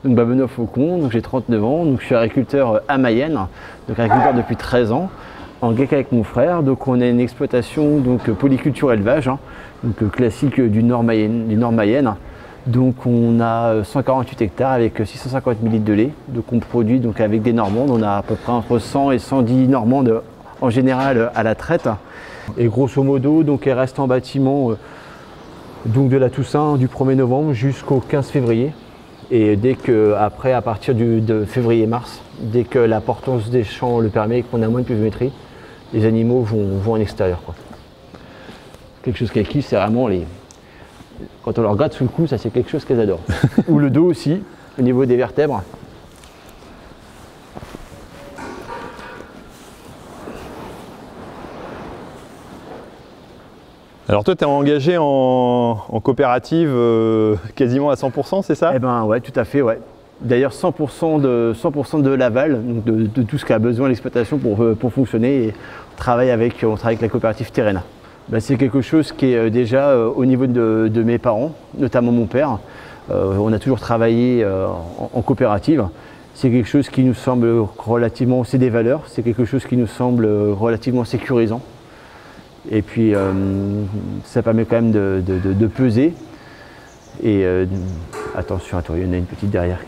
Donc Benoît Faucon, donc j'ai 39 ans, donc je suis agriculteur à Mayenne, donc agriculteur depuis 13 ans, en GEC avec mon frère. Donc on a une exploitation donc polyculture élevage, donc classique du Nord Mayenne. Donc on a 148 hectares avec 650 000 litres de lait. Donc on produit donc avec des normandes, on a à peu près entre 100 et 110 normandes en général à la traite. Et grosso modo, donc elle reste en bâtiment donc de la Toussaint du 1er novembre jusqu'au 15 février. Et dès que, après, à partir de février-mars, dès que la portance des champs le permet et qu'on a moins de pluviométrie, les animaux vont en extérieur, quoi. Quelque chose qu'elles kiffent, c'est vraiment quand on leur gratte sous le cou, ça c'est quelque chose qu'elles adorent. Ou le dos aussi, au niveau des vertèbres. Alors toi, tu es engagé en coopérative quasiment à 100%, c'est ça? Eh ben ouais, tout à fait, ouais. D'ailleurs 100% de l'aval, donc de tout ce qu'a besoin l'exploitation pour fonctionner. Et on travaille avec la coopérative Terrena. Ben, c'est quelque chose qui est déjà au niveau de mes parents, notamment mon père. On a toujours travaillé en coopérative. C'est quelque chose qui nous semble relativement, c'est des valeurs, c'est quelque chose qui nous semble relativement sécurisant. Et puis ça permet quand même de peser. Et attention, il y en a une petite derrière.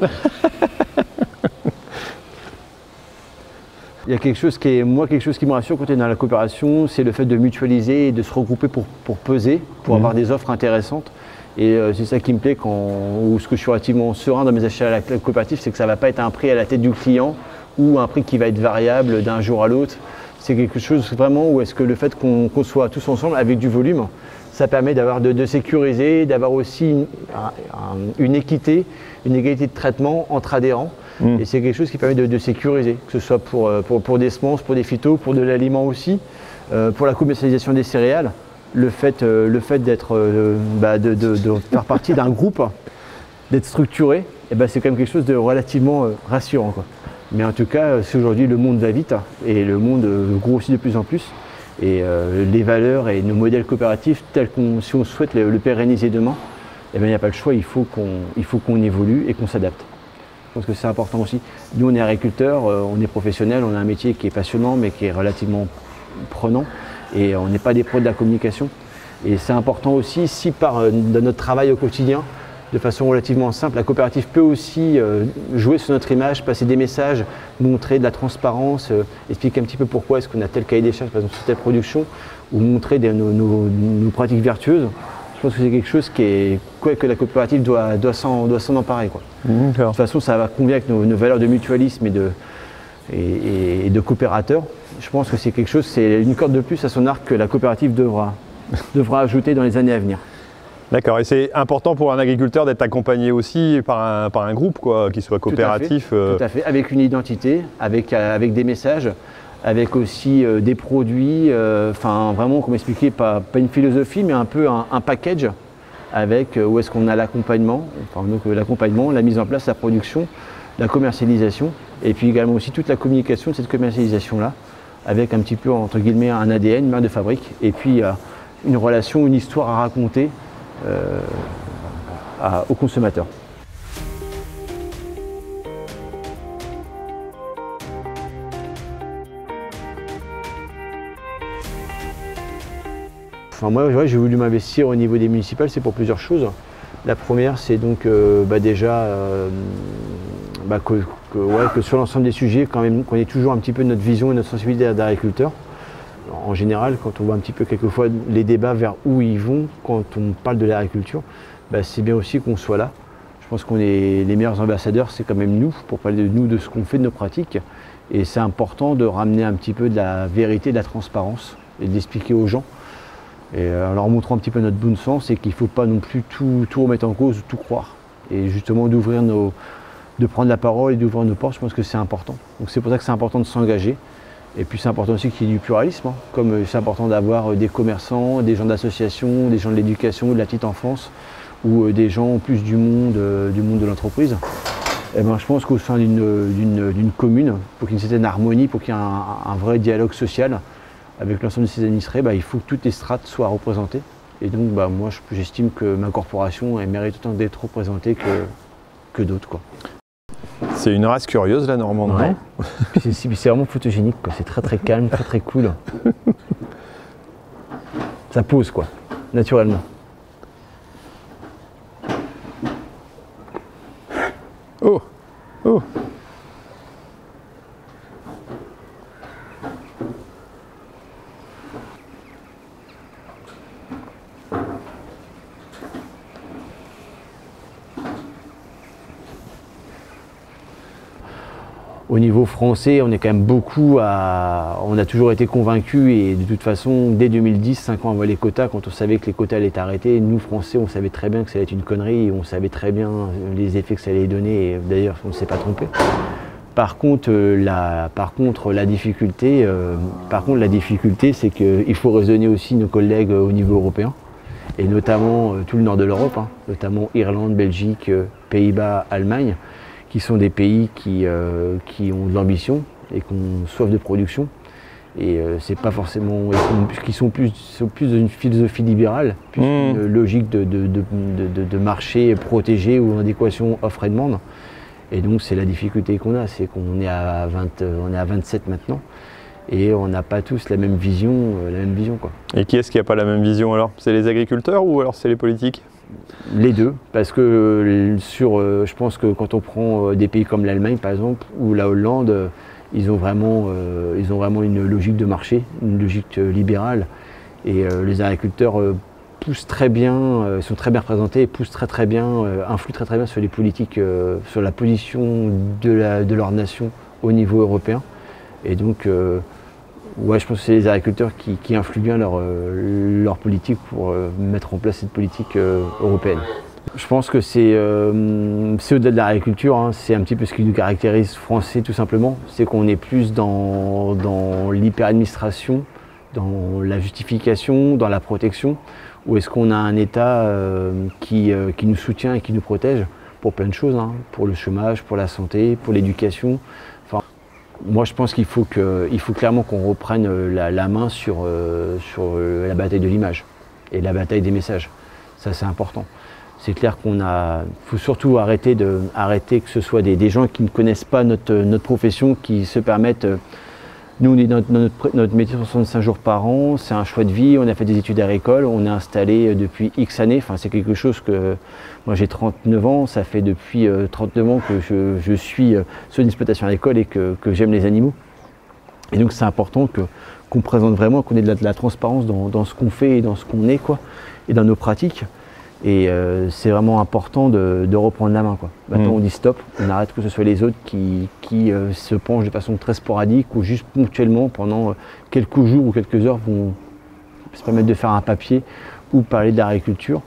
Il y a quelque chose qui me rassure quand on est dans la coopération, c'est le fait de mutualiser et de se regrouper pour peser, pour avoir des offres intéressantes. Et c'est ça qui me plaît ou ce que je suis relativement serein dans mes achats à la coopérative, c'est que ça ne va pas être un prix à la tête du client ou un prix qui va être variable d'un jour à l'autre. C'est quelque chose vraiment où est-ce que le fait qu'on soit tous ensemble avec du volume, ça permet de sécuriser, d'avoir aussi une égalité de traitement entre adhérents. Et c'est quelque chose qui permet de sécuriser, que ce soit pour des semences, pour des phytos, pour de l'aliment aussi, pour la commercialisation des céréales. Le fait d'être, de faire partie d'un groupe, d'être structuré, c'est quand même quelque chose de relativement rassurant, quoi. Mais en tout cas, c'est aujourd'hui le monde va vite et le monde grossit de plus en plus. Et les valeurs et nos modèles coopératifs, si on souhaite le pérenniser demain, il n'y a pas le choix, il faut qu'on évolue et qu'on s'adapte. Je pense que c'est important aussi. Nous, on est agriculteurs, on est professionnels, on a un métier qui est passionnant mais qui est relativement prenant. Et on n'est pas des pros de la communication. Et c'est important aussi, si dans notre travail au quotidien, de façon relativement simple, la coopérative peut aussi jouer sur notre image, passer des messages, montrer de la transparence, expliquer un petit peu pourquoi est-ce qu'on a tel cahier des charges, par exemple sur telle production, ou montrer nos pratiques vertueuses. Je pense que c'est quelque chose que la coopérative doit s'en emparer, quoi. De toute façon, ça va convenir avec nos valeurs de mutualisme et de coopérateurs. Je pense que c'est quelque chose, c'est une corde de plus à son arc que la coopérative devra ajouter dans les années à venir. D'accord, et c'est important pour un agriculteur d'être accompagné aussi par un groupe, quoi, qui soit coopératif. Tout à fait, avec une identité, avec des messages, avec aussi des produits, vraiment, comme expliqué, pas une philosophie, mais un peu un package, avec où est-ce qu'on a l'accompagnement, la mise en place, la production, la commercialisation, et puis également aussi toute la communication de cette commercialisation-là, avec un petit peu, entre guillemets, un ADN, une marque de fabrique, et puis une relation, une histoire à raconter aux consommateurs. Moi, j'ai voulu m'investir au niveau des municipales, c'est pour plusieurs choses. La première, c'est donc déjà que sur l'ensemble des sujets, quand même, qu'on ait toujours un petit peu notre vision et notre sensibilité d'agriculteur. En général, quand on voit un petit peu quelquefois les débats vers où ils vont quand on parle de l'agriculture, c'est bien aussi qu'on soit là. Je pense qu'on est les meilleurs ambassadeurs, c'est quand même nous, pour parler de nous, de ce qu'on fait, de nos pratiques. Et c'est important de ramener un petit peu de la vérité, de la transparence et d'expliquer aux gens. Et en leur montrant un petit peu notre bon sens et qu'il ne faut pas non plus tout remettre en cause, tout croire. Et justement de prendre la parole et d'ouvrir nos portes, je pense que c'est important. Donc c'est pour ça que c'est important de s'engager. Et puis c'est important aussi qu'il y ait du pluralisme, comme c'est important d'avoir des commerçants, des gens d'associations, des gens de l'éducation, de la petite enfance, ou des gens plus du monde de l'entreprise. Je pense qu'au sein d'une commune, pour qu'il y ait une certaine harmonie, pour qu'il y ait un vrai dialogue social avec l'ensemble de ses administrés, il faut que toutes les strates soient représentées. Et donc moi j'estime que ma corporation mérite autant d'être représentée que d'autres, quoi. C'est une race curieuse, la normande, Ouais. non? Puis c'est vraiment photogénique, quoi. C'est très très calme, très très cool. Ça pose, quoi, naturellement. Oh! Oh! Au niveau français, on est quand même beaucoup à... On a toujours été convaincus et de toute façon, dès 2010, 5 ans avant les quotas, quand on savait que les quotas allaient être arrêtés, nous Français, on savait très bien que ça allait être une connerie, et on savait très bien les effets que ça allait donner, et d'ailleurs, on ne s'est pas trompé. Par contre, la difficulté, c'est qu'il faut raisonner aussi nos collègues au niveau européen, et notamment tout le nord de l'Europe, hein, notamment Irlande, Belgique, Pays-Bas, Allemagne, qui sont des pays qui ont de l'ambition et qui ont soif de production. Et c'est pas forcément. Qui sont plus dans une philosophie libérale, plus une logique de marché protégé ou en adéquation offre et demande. Et donc c'est la difficulté qu'on a, c'est qu'on est à 27 maintenant. Et on n'a pas tous la même vision, quoi. Et qui est-ce qui n'a pas la même vision alors? C'est les agriculteurs ou alors c'est les politiques? Les deux, parce que je pense que quand on prend des pays comme l'Allemagne par exemple, ou la Hollande, ils ont vraiment une logique de marché, une logique libérale. Et les agriculteurs poussent très bien, sont très bien représentés, poussent très bien, influent très bien sur les politiques, sur la position de leur nation au niveau européen. Et donc, ouais, je pense que c'est les agriculteurs qui influent bien leur politique pour mettre en place cette politique européenne. Je pense que c'est au-delà de l'agriculture, hein, c'est un petit peu ce qui nous caractérise français tout simplement. C'est qu'on est plus dans l'hyper-administration, dans la justification, dans la protection, ou est-ce qu'on a un État qui nous soutient et qui nous protège pour plein de choses, hein, pour le chômage, pour la santé, pour l'éducation. Moi, je pense qu'il faut clairement qu'on reprenne la main sur la bataille de l'image et la bataille des messages. Ça, c'est important. C'est clair faut surtout arrêter que ce soit des gens qui ne connaissent pas notre profession, qui se permettent. Nous, on est dans notre métier 65 jours par an, c'est un choix de vie, on a fait des études agricoles, on est installé depuis X années, enfin, c'est quelque chose que... Moi j'ai 39 ans, ça fait depuis 39 ans que je suis sur une exploitation agricole et que j'aime les animaux. Et donc c'est important qu'on présente vraiment, qu'on ait de la transparence dans ce qu'on fait et dans ce qu'on est, quoi, et dans nos pratiques. Et c'est vraiment important de reprendre la main, quoi. Maintenant on dit stop, on arrête que ce soit les autres qui se penchent de façon très sporadique ou juste ponctuellement pendant quelques jours ou quelques heures vont se permettre de faire un papier ou parler de l'agriculture.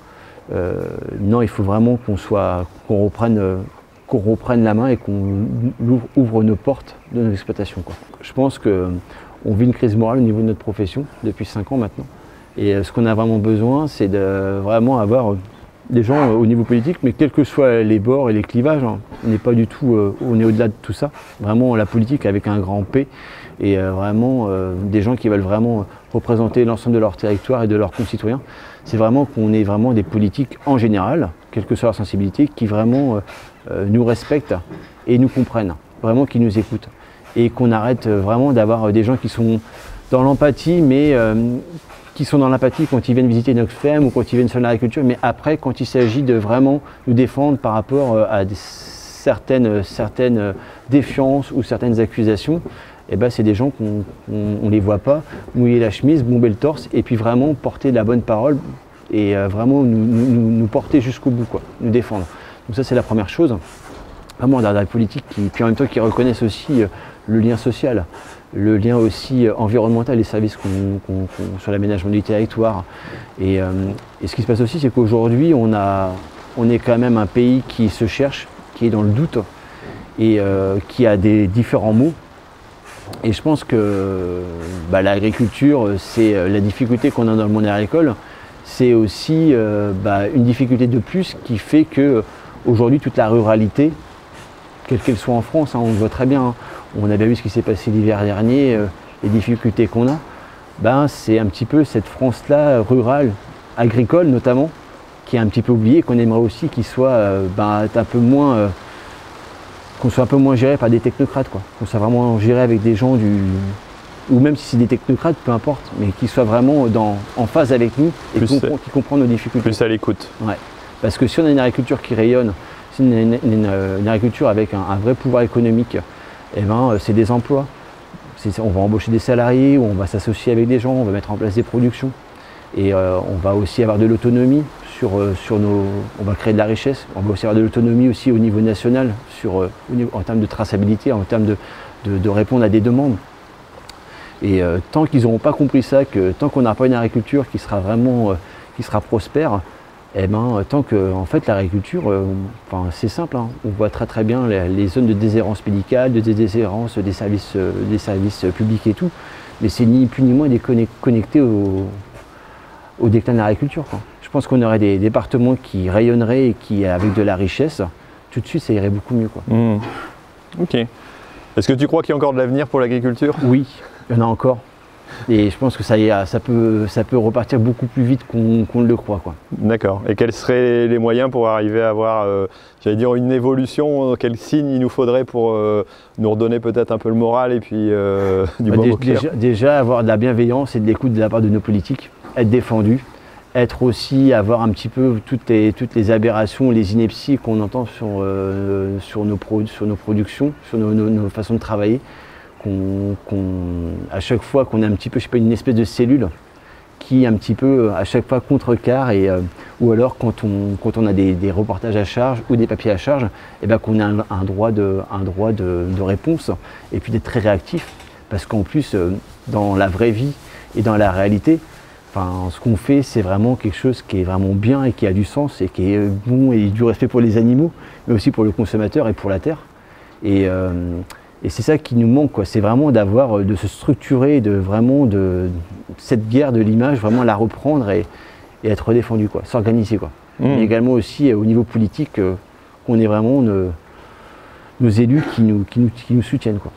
Non, il faut vraiment qu'on reprenne la main et qu'on ouvre nos portes de nos exploitations, quoi. Je pense qu'on vit une crise morale au niveau de notre profession depuis 5 ans maintenant. Et ce qu'on a vraiment besoin, c'est de vraiment avoir des gens au niveau politique, mais quels que soient les bords et les clivages, hein, on n'est pas du tout, on est au-delà de tout ça. Vraiment la politique avec un grand P et vraiment des gens qui veulent vraiment représenter l'ensemble de leur territoire et de leurs concitoyens. C'est vraiment qu'on ait vraiment des politiques en général, quelle que soit leur sensibilité, qui vraiment nous respectent et nous comprennent, vraiment qui nous écoutent. Et qu'on arrête vraiment d'avoir des gens qui sont dans l'empathie, mais qui sont dans l'empathie quand ils viennent visiter notre ferme ou quand ils viennent sur l'agriculture, mais après, quand il s'agit de vraiment nous défendre par rapport à certaines défiances ou certaines accusations, eh ben, c'est des gens qu'on ne les voit pas mouiller la chemise, bomber le torse, et puis vraiment porter de la bonne parole et vraiment nous porter jusqu'au bout, quoi, nous défendre. Donc ça, c'est la première chose. Vraiment dans la politique, puis en même temps qui reconnaissent aussi le lien social, le lien aussi environnemental, les services sur l'aménagement du territoire. Et ce qui se passe aussi, c'est qu'aujourd'hui, on est quand même un pays qui se cherche, qui est dans le doute et qui a des différents mots. Et je pense que l'agriculture, c'est la difficulté qu'on a dans le monde agricole, c'est aussi une difficulté de plus qui fait que aujourd'hui toute la ruralité, quelle qu'elle soit en France, hein, on le voit très bien, hein, on a bien vu ce qui s'est passé l'hiver dernier, les difficultés qu'on a, c'est un petit peu cette France-là, rurale, agricole notamment, qui est un petit peu oubliée, qu'on aimerait aussi qu'il soit un peu moins qu'on soit un peu moins géré par des technocrates, quoi. Qu'on soit vraiment géré avec des gens ou même si c'est des technocrates, peu importe, mais qui soient vraiment en phase avec nous et qui comprennent nos difficultés. Plus à l'écoute. Ouais. Parce que si on a une agriculture qui rayonne, si on a une agriculture avec un vrai pouvoir économique, eh ben, c'est des emplois. On va embaucher des salariés, ou on va s'associer avec des gens, on va mettre en place des productions. Et on va aussi avoir de l'autonomie on va créer de la richesse. On va aussi avoir de l'autonomie aussi au niveau national, en termes de traçabilité, en termes de répondre à des demandes. Et tant qu'ils n'auront pas compris ça, tant qu'on n'a pas une agriculture qui sera vraiment qui sera prospère, eh ben, tant que en fait, l'agriculture, c'est simple, hein. On voit très bien les zones de déshérence médicale, de déshérence des services publics et tout, mais c'est ni plus ni moins connecté au déclin de l'agriculture. Je pense qu'on aurait des départements qui rayonneraient et avec de la richesse, tout de suite ça irait beaucoup mieux, quoi. Mmh. Ok. Est-ce que tu crois qu'il y a encore de l'avenir pour l'agriculture? Oui, il y en a encore. Et je pense que ça peut repartir beaucoup plus vite qu'on le croit, quoi. D'accord. Et quels seraient les moyens pour arriver à avoir, j'allais dire, une évolution? Quels signes il nous faudrait pour nous redonner peut-être un peu le moral et puis du bon au clair? Déjà avoir de la bienveillance et de l'écoute de la part de nos politiques, être défendu, avoir un petit peu toutes les aberrations, les inepties qu'on entend sur nos productions, sur nos façons de travailler. À chaque fois qu'on a un petit peu, je sais pas, une espèce de cellule qui un petit peu à chaque fois contrecarre ou alors quand on a des reportages à charge ou des papiers à charge, et ben qu'on a un droit de réponse et puis d'être très réactif, parce qu'en plus dans la vraie vie et dans la réalité, ce qu'on fait, c'est vraiment quelque chose qui est vraiment bien et qui a du sens et qui est bon et du respect pour les animaux, mais aussi pour le consommateur et pour la terre. Et c'est ça qui nous manque, quoi. C'est vraiment de se structurer, de cette guerre de l'image, vraiment la reprendre et être défendu, quoi, s'organiser, quoi. Mais également aussi au niveau politique, qu'on ait vraiment nos élus qui nous soutiennent, quoi.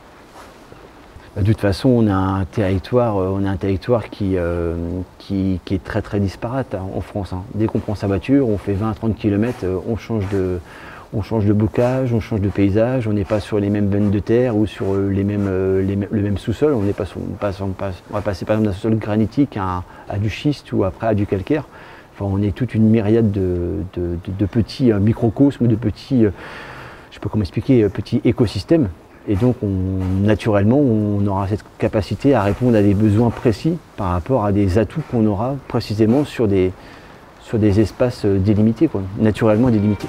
De toute façon, on a un territoire qui est très très disparate, hein, en France, hein. Dès qu'on prend sa voiture, on fait 20-30 km, on change de bocage, on change de paysage, on n'est pas sur les mêmes veines de terre ou sur le même sous-sol, on va passer par exemple d'un sous-sol granitique à du schiste ou après à du calcaire. On est toute une myriade de petits microcosmes, de petits, je ne sais pas comment expliquer, petits écosystèmes. Et donc naturellement, on aura cette capacité à répondre à des besoins précis par rapport à des atouts qu'on aura précisément sur des espaces délimités, quoi, naturellement délimités.